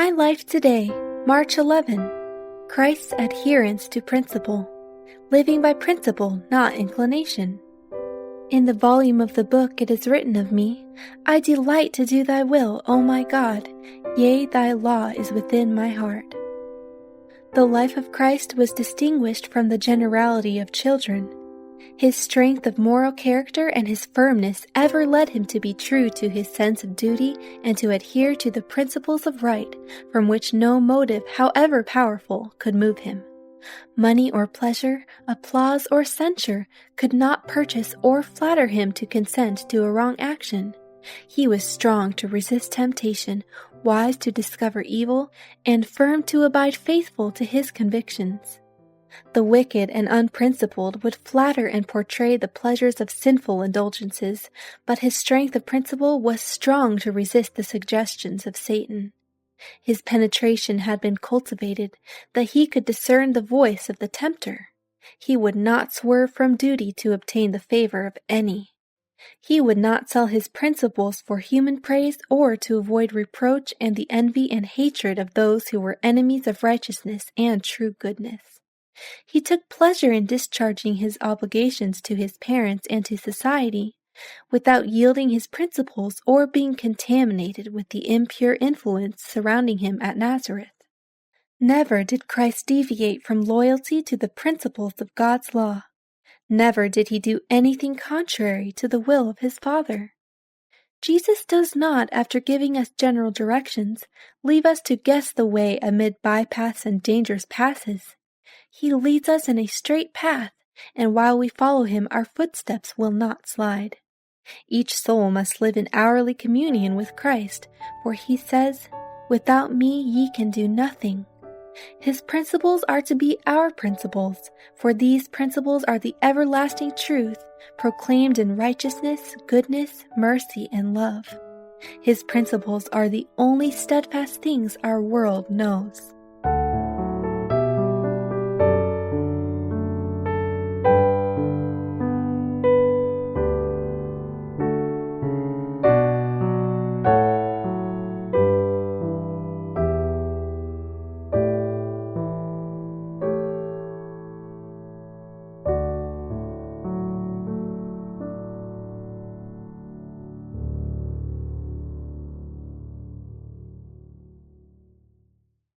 My Life Today, March 11. Christ's Adherence to Principle. Living by principle, not inclination. In the volume of the book it is written of me, I delight to do thy will, O my God, yea, thy law is within my heart. The life of Christ was distinguished from the generality of children. His strength of moral character and his firmness ever led him to be true to his sense of duty and to adhere to the principles of right from which no motive, however powerful, could move him. Money or pleasure, applause or censure could not purchase or flatter him to consent to a wrong action. He was strong to resist temptation, wise to discover evil, and firm to abide faithful to his convictions. The wicked and unprincipled would flatter and portray the pleasures of sinful indulgences, but his strength of principle was strong to resist the suggestions of Satan. His penetration had been cultivated, that he could discern the voice of the tempter. He would not swerve from duty to obtain the favor of any. He would not sell his principles for human praise or to avoid reproach and the envy and hatred of those who were enemies of righteousness and true goodness. He took pleasure in discharging his obligations to his parents and to society, without yielding his principles or being contaminated with the impure influence surrounding him at Nazareth. Never did Christ deviate from loyalty to the principles of God's law. Never did he do anything contrary to the will of his Father. Jesus does not, after giving us general directions, leave us to guess the way amid bypaths and dangerous passes. He leads us in a straight path, and while we follow him, our footsteps will not slide. Each soul must live in hourly communion with Christ, for he says, "Without me ye can do nothing." His principles are to be our principles, for these principles are the everlasting truth, proclaimed in righteousness, goodness, mercy, and love. His principles are the only steadfast things our world knows.